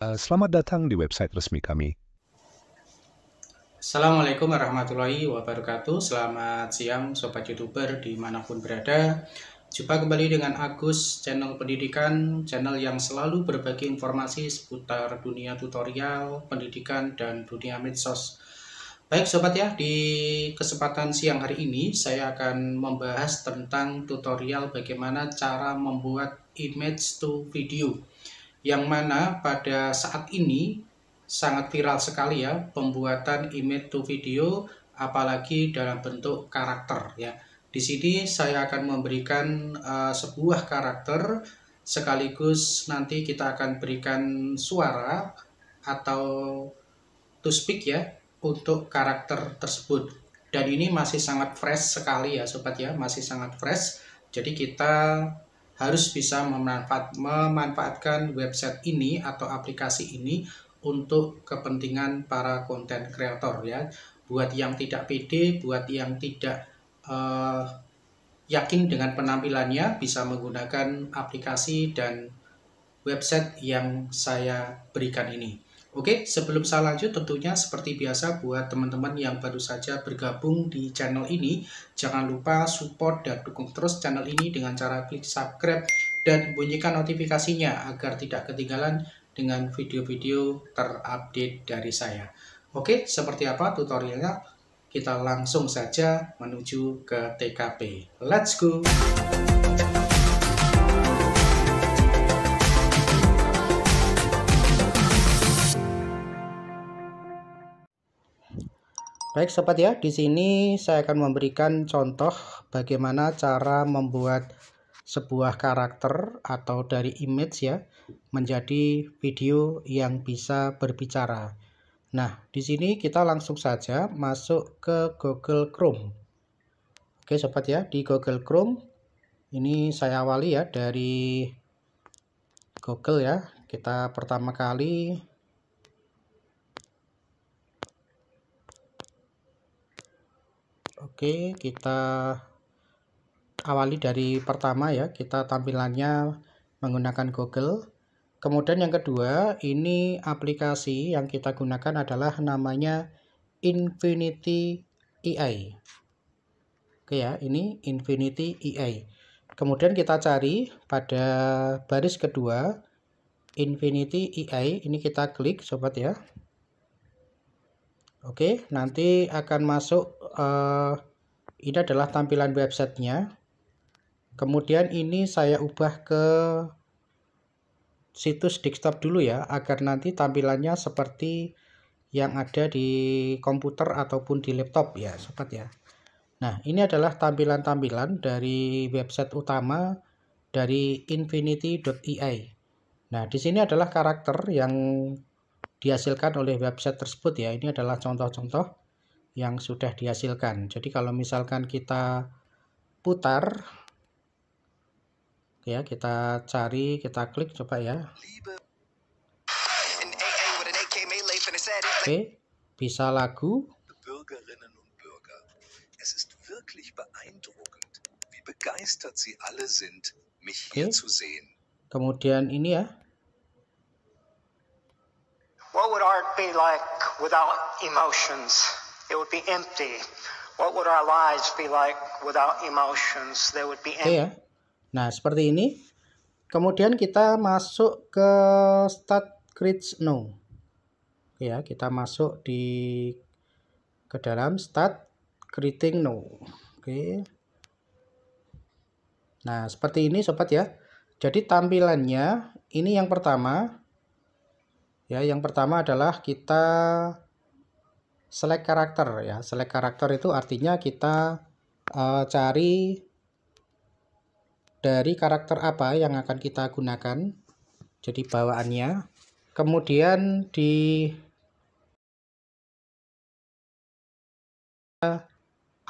Selamat datang di website resmi kami. Assalamualaikum warahmatullahi wabarakatuh. Selamat siang Sobat YouTuber dimanapun berada. Jumpa kembali dengan Agus, channel pendidikan, channel yang selalu berbagi informasi seputar dunia tutorial, pendidikan, dan dunia medsos. Baik Sobat ya, di kesempatan siang hari ini saya akan membahas tentang tutorial bagaimana cara membuat image to video, yang mana pada saat ini sangat viral sekali ya pembuatan image to video, apalagi dalam bentuk karakter ya. Di sini saya akan memberikan sebuah karakter, sekaligus nanti kita akan berikan suara atau to speak ya untuk karakter tersebut. Dan ini masih sangat fresh sekali ya Sobat ya, masih sangat fresh. Jadi kita harus bisa memanfaatkan website ini atau aplikasi ini untuk kepentingan para konten kreator ya. Buat yang tidak pede, buat yang tidak yakin dengan penampilannya, bisa menggunakan aplikasi dan website yang saya berikan ini. Oke, sebelum saya lanjut, tentunya seperti biasa buat teman-teman yang baru saja bergabung di channel ini, jangan lupa support dan dukung terus channel ini dengan cara klik subscribe dan bunyikan notifikasinya agar tidak ketinggalan dengan video-video terupdate dari saya. Oke, seperti apa tutorialnya? Kita langsung saja menuju ke TKP. Let's go! Baik Sobat ya, di sini saya akan memberikan contoh bagaimana cara membuat sebuah karakter atau dari image ya menjadi video yang bisa berbicara. Nah, di sini kita langsung saja masuk ke Google Chrome. Oke Sobat ya, di Google Chrome ini saya awali ya dari Google ya. Kita pertama kali Oke, kita awali dari pertama ya, kita tampilannya menggunakan Google. Kemudian yang kedua, ini aplikasi yang kita gunakan adalah namanya Infinity AI. Oke ya, ini Infinity AI. Kemudian kita cari pada baris kedua, Infinity AI, ini kita klik Sobat ya. Oke, nanti akan masuk ini adalah tampilan websitenya. Kemudian ini saya ubah ke situs desktop dulu ya, agar nanti tampilannya seperti yang ada di komputer ataupun di laptop ya Sobat ya. Nah, ini adalah tampilan-tampilan dari website utama dari infinity.ai. Nah, di sini adalah karakter yang dihasilkan oleh website tersebut ya. Ini adalah contoh-contoh yang sudah dihasilkan. Jadi kalau misalkan kita putar ya, kita cari, kita klik coba ya. Oke, bisa lagu. Bürgerinnen und Bürger, es ist wirklich beeindruckend, wie begeistert Sie alle sind, mich hier zu sehen. Kemudian ini ya. What would art be like without emotions? It would be empty. What would our lives be like without emotions? They would be empty. Oke ya. Nah, seperti ini. Kemudian kita masuk ke Start Create Now. Oke ya, kita masuk ke dalam Start Creating Now. Oke. Nah, seperti ini Sobat ya. Jadi tampilannya ini yang pertama. Ya, yang pertama adalah kita select karakter ya. Select karakter itu artinya kita cari dari karakter apa yang akan kita gunakan. Jadi bawaannya. Kemudian di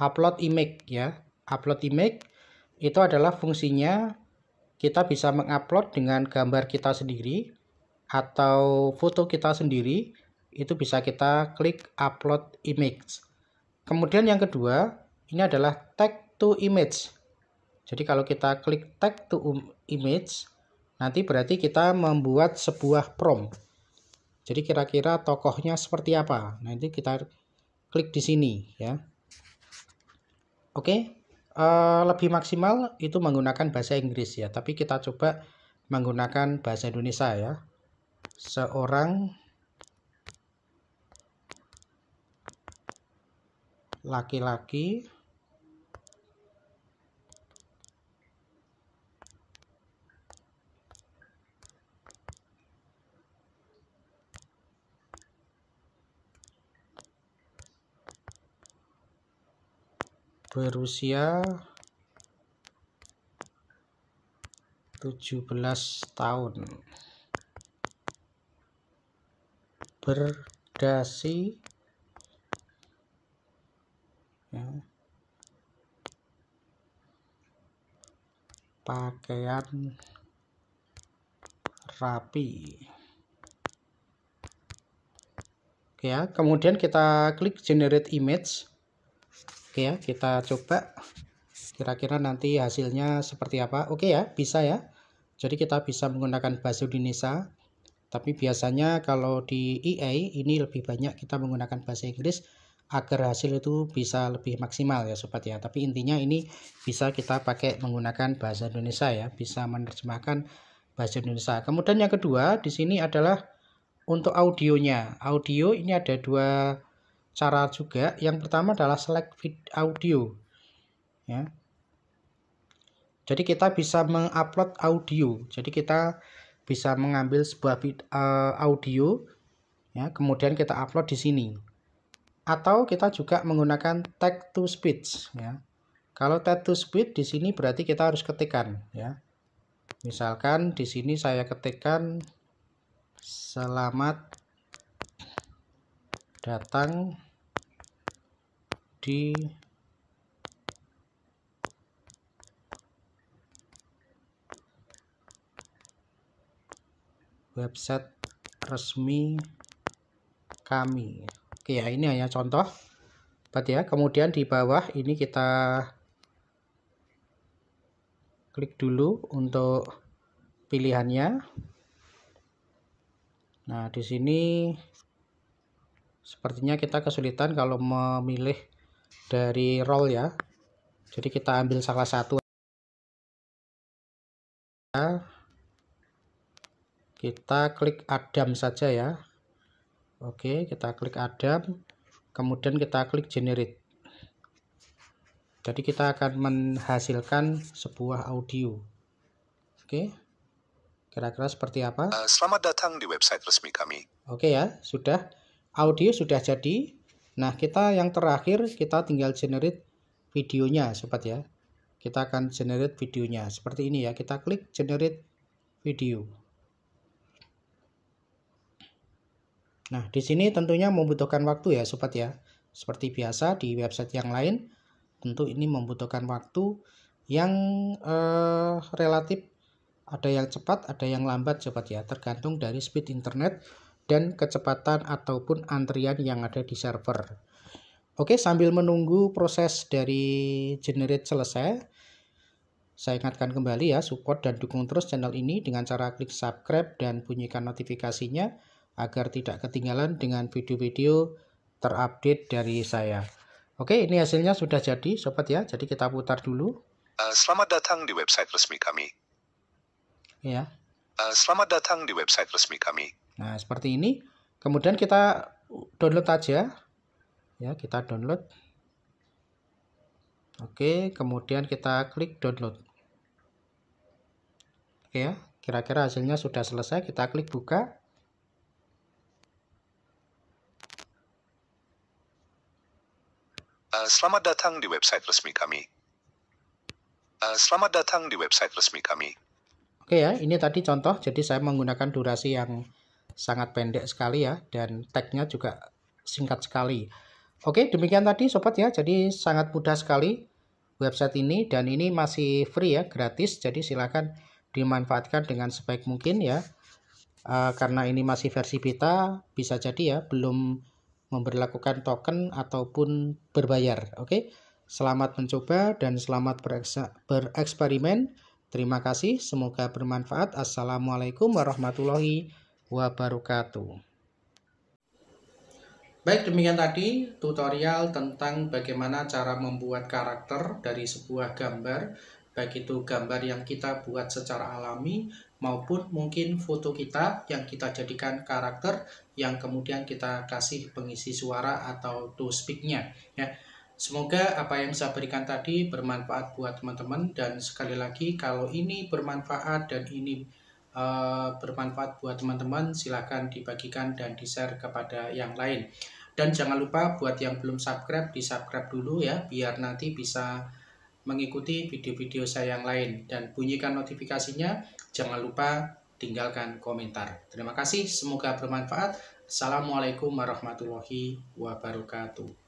upload image ya. Upload image itu adalah fungsinya kita bisa mengupload dengan gambar kita sendiri atau foto kita sendiri, itu bisa kita klik upload image. Kemudian yang kedua, ini adalah tag to image. Jadi kalau kita klik tag to image, nanti berarti kita membuat sebuah prompt. Jadi kira-kira tokohnya seperti apa. Nanti kita klik di sini ya. Oke, lebih maksimal itu menggunakan bahasa Inggris ya. Tapi kita coba menggunakan bahasa Indonesia ya. Seorang laki-laki berusia 17 tahun, berdasi ya, pakaian rapi. Oke ya, kemudian kita klik generate image. Oke ya, kita coba kira-kira nanti hasilnya seperti apa. Oke ya, bisa ya. Jadi kita bisa menggunakan bahasa Indonesia, tapi biasanya kalau di EA ini lebih banyak kita menggunakan bahasa Inggris agar hasil itu bisa lebih maksimal ya sobat ya. Tapi intinya ini bisa kita pakai menggunakan bahasa Indonesia ya, bisa menerjemahkan bahasa Indonesia. Kemudian yang kedua di sini adalah untuk audionya. Audio ini ada dua cara juga. Yang pertama adalah select audio ya. Jadi kita bisa mengupload audio. Jadi kita bisa mengambil sebuah audio ya, kemudian kita upload di sini. Atau kita juga menggunakan text to speech ya. Kalau text to speech di sini berarti kita harus ketikkan ya. Misalkan di sini saya ketikkan selamat datang di website resmi kami. Oke ya, ini hanya contoh ya. Kemudian di bawah ini kita klik dulu untuk pilihannya. Nah, di sini sepertinya kita kesulitan kalau memilih dari role ya. Jadi kita ambil salah satu. Kita klik Adam saja ya. Oke, kita klik Adam, kemudian kita klik generate. Jadi kita akan menghasilkan sebuah audio. Oke, kira-kira seperti apa? Selamat datang di website resmi kami. Oke ya, sudah. Audio sudah jadi. Nah, kita yang terakhir kita tinggal generate videonya sobat ya. Kita akan generate videonya seperti ini ya. Kita klik generate video. Nah, di sini tentunya membutuhkan waktu ya sobat ya. Seperti biasa di website yang lain, tentu ini membutuhkan waktu yang relatif, ada yang cepat, ada yang lambat sobat ya. Tergantung dari speed internet dan kecepatan ataupun antrian yang ada di server. Oke, sambil menunggu proses dari generate selesai, saya ingatkan kembali ya, support dan dukung terus channel ini dengan cara klik subscribe dan bunyikan notifikasinya agar tidak ketinggalan dengan video-video terupdate dari saya. Oke, ini hasilnya sudah jadi sobat ya. Jadi kita putar dulu. Selamat datang di website resmi kami. Ya. Selamat datang di website resmi kami. Nah, seperti ini. Kemudian kita download aja. Ya, kita download. Oke, kemudian kita klik download. Oke ya, kira-kira hasilnya sudah selesai. Kita klik buka. Selamat datang di website resmi kami. Selamat datang di website resmi kami. Oke ya, ini tadi contoh. Jadi saya menggunakan durasi yang sangat pendek sekali ya, dan tagnya juga singkat sekali. Oke, demikian tadi sobat ya. Jadi sangat mudah sekali website ini, dan ini masih free ya, gratis. Jadi silakan dimanfaatkan dengan sebaik mungkin ya. Karena ini masih versi beta, bisa jadi ya belum memberlakukan token ataupun berbayar. Oke, selamat mencoba dan selamat bereksperimen. Terima kasih, semoga bermanfaat. Assalamualaikum warahmatullahi wabarakatuh. Baik, demikian tadi tutorial tentang bagaimana cara membuat karakter dari sebuah gambar, baik itu gambar yang kita buat secara alami maupun mungkin foto kita yang kita jadikan karakter yang kemudian kita kasih pengisi suara atau to speak-nya ya. Semoga apa yang saya berikan tadi bermanfaat buat teman-teman, dan sekali lagi kalau ini bermanfaat dan ini bermanfaat buat teman-teman, silahkan dibagikan dan di-share kepada yang lain. Dan jangan lupa buat yang belum subscribe, di-subscribe dulu ya, biar nanti bisa mengikuti video-video saya yang lain. Dan bunyikan notifikasinya, jangan lupa tinggalkan komentar. Terima kasih, semoga bermanfaat. Assalamualaikum warahmatullahi wabarakatuh.